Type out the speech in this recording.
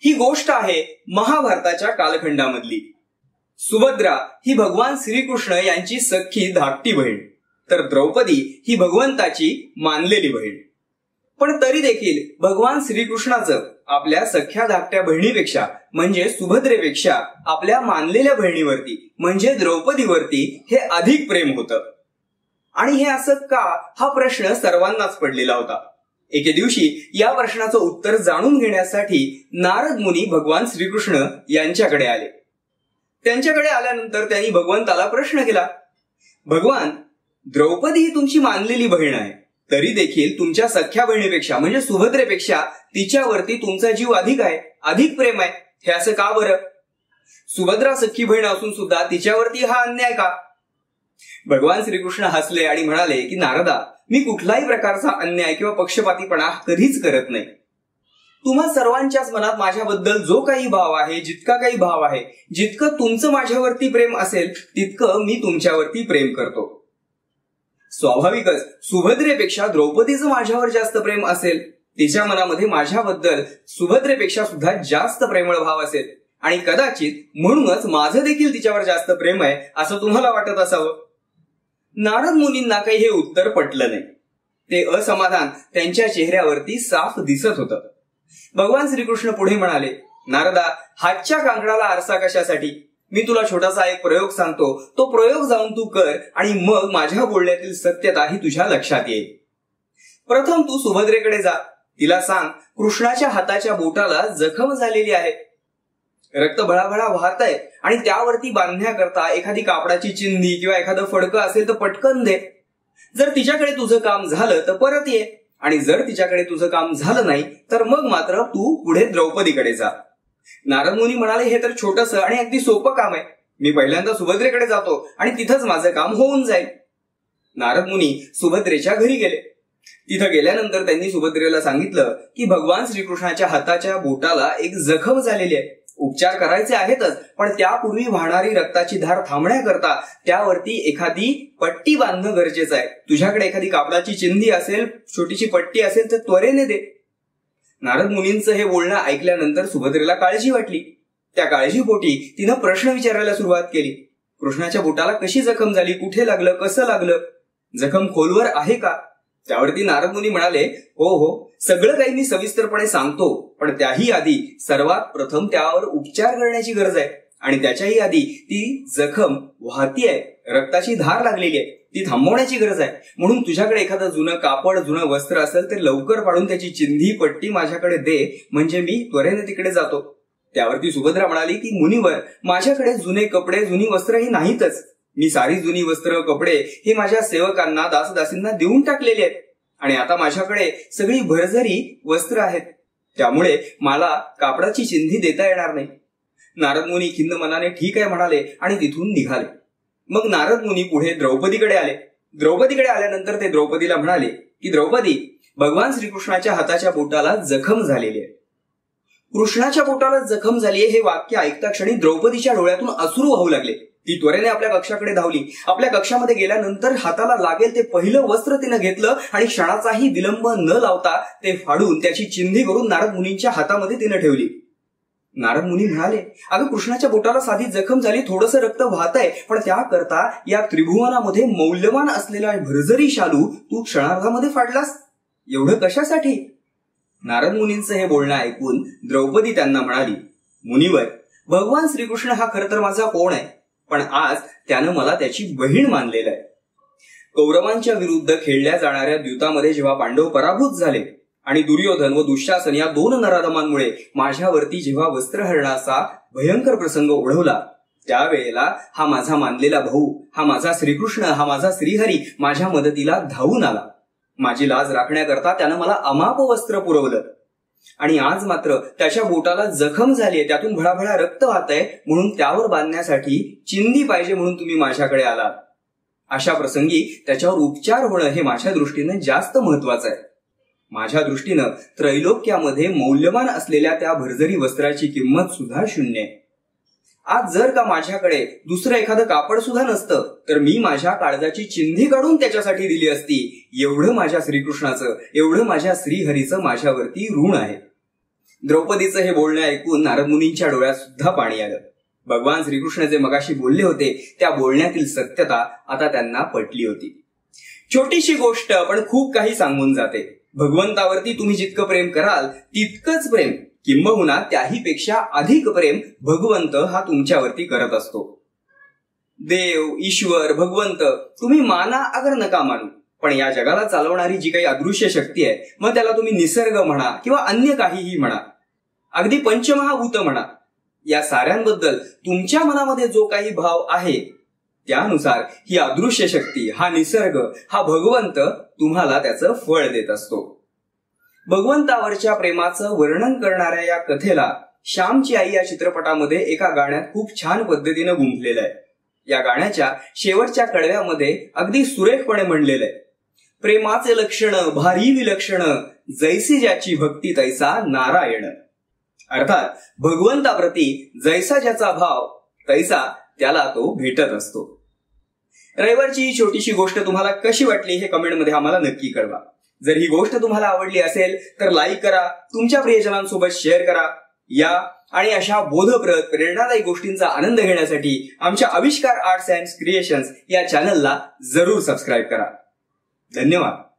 ही गोष्ट आहे महाभारताच्या कालखंडामधली। सुभद्रा ही भगवान श्रीकृष्ण यांची सख्खी धाकटी बहीण, तर द्रौपदी ही भगवंताची मानलेली बहीण। पण तरी देखील भगवान श्रीकृष्णाचं आपल्या सख्या धाकट्या बहिणीपेक्षा म्हणजे सुभद्रेपेक्षा आपल्या मानलेल्या बहिणीवरती म्हणजे द्रौपदीवरती हे अधिक प्रेम होतं। आणि हे असं का, हा प्रश्न सर्वांनाच पडलेला होता। एके दिवशी या प्रश्नाचं उत्तर जाणून घेण्यासाठी नारद मुनी भगवान श्रीकृष्ण यांच्याकडे आले। त्यांच्याकडे आल्यानंतर त्यांनी भगवंताला प्रश्न केला, भगवान, द्रौपदी ही तुमची मानलेली बहीण आहे, तरी देखील तुमच्या सख्या बहिणीपेक्षा म्हणजे सुभद्रेपेक्षा तिच्यावरती तुमचा जीव अधिक आहे, अधिक प्रेम आहे, हे असं का बरं? सुभद्रा सख्खी बहीण असून सुद्धा तिच्यावरती हा अन्याय का? भगवान श्रीकृष्ण हसले आणि म्हणाले की नारदा, मी कुठलाही प्रकारचा अन्याय किंवा पक्षपातीपणा कधीच करत नाही। तुम्हा सर्वांच्याच मनात माझ्याबद्दल जो काही भाव आहे, जितका काही भाव आहे, जितकं तुमचं माझ्यावरती प्रेम असेल तितकं मी तुमच्यावरती प्रेम करतो। स्वाभाविकच सुभद्रेपेक्षा द्रौपदीचं माझ्यावर जास्त प्रेम असेल, तिच्या मनामध्ये माझ्याबद्दल सुभद्रेपेक्षा सुद्धा जास्त प्रेमळ भाव असेल आणि कदाचित म्हणूनच माझं देखील तिच्यावर जास्त प्रेम आहे असं तुम्हाला वाटत असावं। नारद मुनींना काही हे उत्तर पटलं नाही। ते असमाधान त्यांच्या चेहऱ्यावरती साफ दिसत होतं। भगवान श्रीकृष्ण पुढे म्हणाले, नारदा, हातच्या कांकणाला आरसा कशासाठी? मी तुला छोटासा एक प्रयोग सांगतो, तो प्रयोग जाऊन तू कर आणि मग माझ्या बोलण्यातील सत्यता ही तुझ्या लक्षात येईल। प्रथम तू सुभद्रेकडे जा, तिला सांग कृष्णाच्या हाताच्या बोटाला जखम झालेली आहे, रक्त भळाभळा वाहत आहे आणि त्यावरती बांधण्याकरता एखादी कापडाची चिंधी किंवा एखादं फडकं असेल तर पटकन दे। जर तिच्याकडे तुझं काम झालं तर परत ये आणि जर तिच्याकडे तुझं काम झालं नाही तर मग मात्र तू पुढे द्रौपदीकडे जा। नारद मुनी म्हणाले, हे तर छोटंसं आणि अगदी सोपं काम आहे, मी पहिल्यांदा सुभद्रेकडे जातो आणि तिथंच माझं काम होऊन जाईल। नारद मुनी सुभद्रेच्या घरी गेले। तिथं गेल्यानंतर त्यांनी सुभद्रेला सांगितलं की भगवान श्रीकृष्णाच्या हाताच्या बोटाला एक जखम झालेली आहे, उपचार करायचे आहेतच, पण त्यापूर्वी वाहणारी रक्ताची धार थांबण्याकरता त्यावरती एखादी पट्टी बांधणं गरजेचं आहे। तुझ्याकडे एखादी कापडाची चिंधी असेल, छोटीशी पट्टी असेल तर त्वरेने दे। नारद मुनींचं हे बोलणं ऐकल्यानंतर सुभद्रेला काळजी वाटली। त्या काळजीपोटी तिनं प्रश्न विचारायला सुरुवात केली, कृष्णाच्या बोटाला कशी जखम झाली, कुठे लागलं, कसं लागलं, जखम खोलवर आहे का? त्यावरती नारद मुनी म्हणाले, हो, सगळं काही मी सविस्तरपणे सांगतो, पण त्याही आधी सर्वात प्रथम त्यावर उपचार करण्याची गरज आहे आणि त्याच्याही आधी ती जखम वाहती आहे, रक्ताची धार लागलेली आहे, ती थांबवण्याची गरज आहे। म्हणून तुझ्याकडे एखादं जुनं कापड, जुनं वस्त्र असेल तर लवकर पाडून त्याची चिंधी पट्टी माझ्याकडे दे, म्हणजे मी त्वरेने तिकडे जातो। त्यावरती सुभद्रा म्हणाली की मुनिवर, माझ्याकडे जुने कपडे, जुनी वस्त्र ही नाहीतच, मी सारी जुनी वस्त्र, कपडे हे माझ्या सेवकांना, दासदासींना देऊन टाकलेले आहेत आणि आता माझ्याकडे सगळी भरजरी वस्त्र आहेत, त्यामुळे मला कापडाची चिंधी देता येणार नाही। नारद मुनी खिन्न मनाने ठीक आहे म्हणाले आणि तिथून निघाले। मग नारद मुनी पुढे द्रौपदीकडे आले। द्रौपदीकडे आल्यानंतर ते द्रौपदीला म्हणाले की द्रौपदी, भगवान श्रीकृष्णाच्या हाताच्या बोटाला जखम झालेली आहे। कृष्णाच्या बोटाला जखम झाली हे वाक्य ऐकता क्षणी द्रौपदीच्या डोळ्यातून अश्रू वाहू लागले। ती त्वरेने आपल्या कक्षाकडे धावली। आपल्या कक्षामध्ये गेल्यानंतर हाताला लागेल ते पहिलं वस्त्र तिनं घेतलं आणि क्षणाचाही विलंब न लावता ते फाडून त्याची चिंधी करून नारद मुनींच्या हातामध्ये तिनं ठेवली। नारद मुनी म्हणाले, अगं, कृष्णाच्या बोटाला साधी जखम झाली, थोडंसं रक्त वाहत आहे, पण त्याकरता या त्रिभुवनामध्ये मौल्यवान असलेला भरजरी शालू तू क्षणार्धामध्ये फाडलास, एवढं कशासाठी? नारद मुनींचं हे बोलणं ऐकून द्रौपदी त्यांना म्हणाली, मुनिवर, भगवान श्रीकृष्ण हा खरं तर माझा कोण आहे, पण आज त्यानं मला त्याची बहीण मानलेलं आहे। कौरवांच्या विरुद्ध खेळल्या जाणाऱ्या द्यूतामध्ये जेव्हा पांडव पराभूत झाले आणि दुर्योधन व दुःशासन या दोन नराधमांमुळे माझ्यावरती जेव्हा वस्त्रहरणाचा भयंकर प्रसंग ओढवला, त्यावेळेला हा माझा मानलेला भाऊ, हा माझा श्रीकृष्ण, हा माझा श्रीहरी माझ्या मदतीला धावून आला। माझी लाज राखण्याकरता त्यानं मला अमाप वस्त्र पुरवलं आणि आज मात्र त्याच्या बोटाला जखम झालीये, त्यातून भळाभळा रक्त वाहतंय, म्हणून त्यावर बांधण्यासाठी चिंधी पाहिजे म्हणून तुम्ही माझ्याकडे आलात। अशा प्रसंगी त्याच्यावर उपचार होणं हे माझ्या दृष्टीनं जास्त महत्वाचं आहे। माझ्या दृष्टीनं त्रैलोक्यामध्ये मौल्यवान असलेल्या त्या भरजरी वस्त्राची किंमत सुद्धा शून्य आहे। आज जर का माझ्याकडे दुसरं एखादं कापड सुद्धा नसतं तर मी माझ्या काळजाची चिंधी काढून त्याच्यासाठी दिली असती। एवढं माझ्या श्रीकृष्णाचं, एवढं माझ्या श्रीहरीचं माझ्यावरती ऋण आहे। द्रौपदीचं हे बोलणं ऐकून नारद मुनींच्या डोळ्यात सुद्धा पाणी आलं. भगवान श्रीकृष्ण जे मगाशी बोलले होते त्या बोलण्यातील सत्यता आता त्यांना पटली होती. छोटीशी गोष्ट पण खूप काही सांगून जाते. भगवंतावरती तुम्ही जितकं प्रेम कराल तितकंच प्रेम, किंबहुना त्याहीपेक्षा अधिक प्रेम भगवंत हा तुमच्यावरती करत असतो. देव, ईश्वर, भगवंत तुम्ही माना अगर नका मानू, पण या जगाला चालवणारी जी काही अदृश्य शक्ती आहे, मग त्याला तुम्ही निसर्ग म्हणा किंवा अन्य काहीही म्हणा, अगदी पंचमहाभूत म्हणा, या साऱ्यांबद्दल तुमच्या मनामध्ये जो काही भाव आहे त्यानुसार ही अदृश्य शक्ती, हा निसर्ग, हा भगवंत तुम्हाला त्याचं फळ देत असतो. भगवंतावरच्या प्रेमाचं वर्णन करणाऱ्या या कथेला श्यामची आई या चित्रपटामध्ये एका गाण्यात खूप छान पद्धतीनं गुंफलेलं आहे. या गाण्याच्या शेवटच्या कडव्यामध्ये अगदी सुरेखपणे म्हणलेलं आहे, प्रेमाचे लक्षण भारी विलक्षण, जैसी ज्याची भक्ती तैसा नारायण. अर्थात भगवंताप्रती जैसा ज्याचा भाव तैसा त्याला तो भेटत असतो. रविवारची ही छोटीशी गोष्ट तुम्हाला कशी वाटली हे कमेंटमध्ये आम्हाला नक्की कळवा. जर ही गोष्ट तुम्हाला आवडली असेल तर लाईक करा, तुमच्या प्रियजनांसोबत शेअर करा. या आणि अशा बोधप्रद प्रेरणादायी गोष्टींचा आनंद घेण्यासाठी आमच्या आविष्कार आर्ट्स अँड क्रिएशन्स या चॅनलला जरूर सबस्क्राईब करा. धन्यवाद.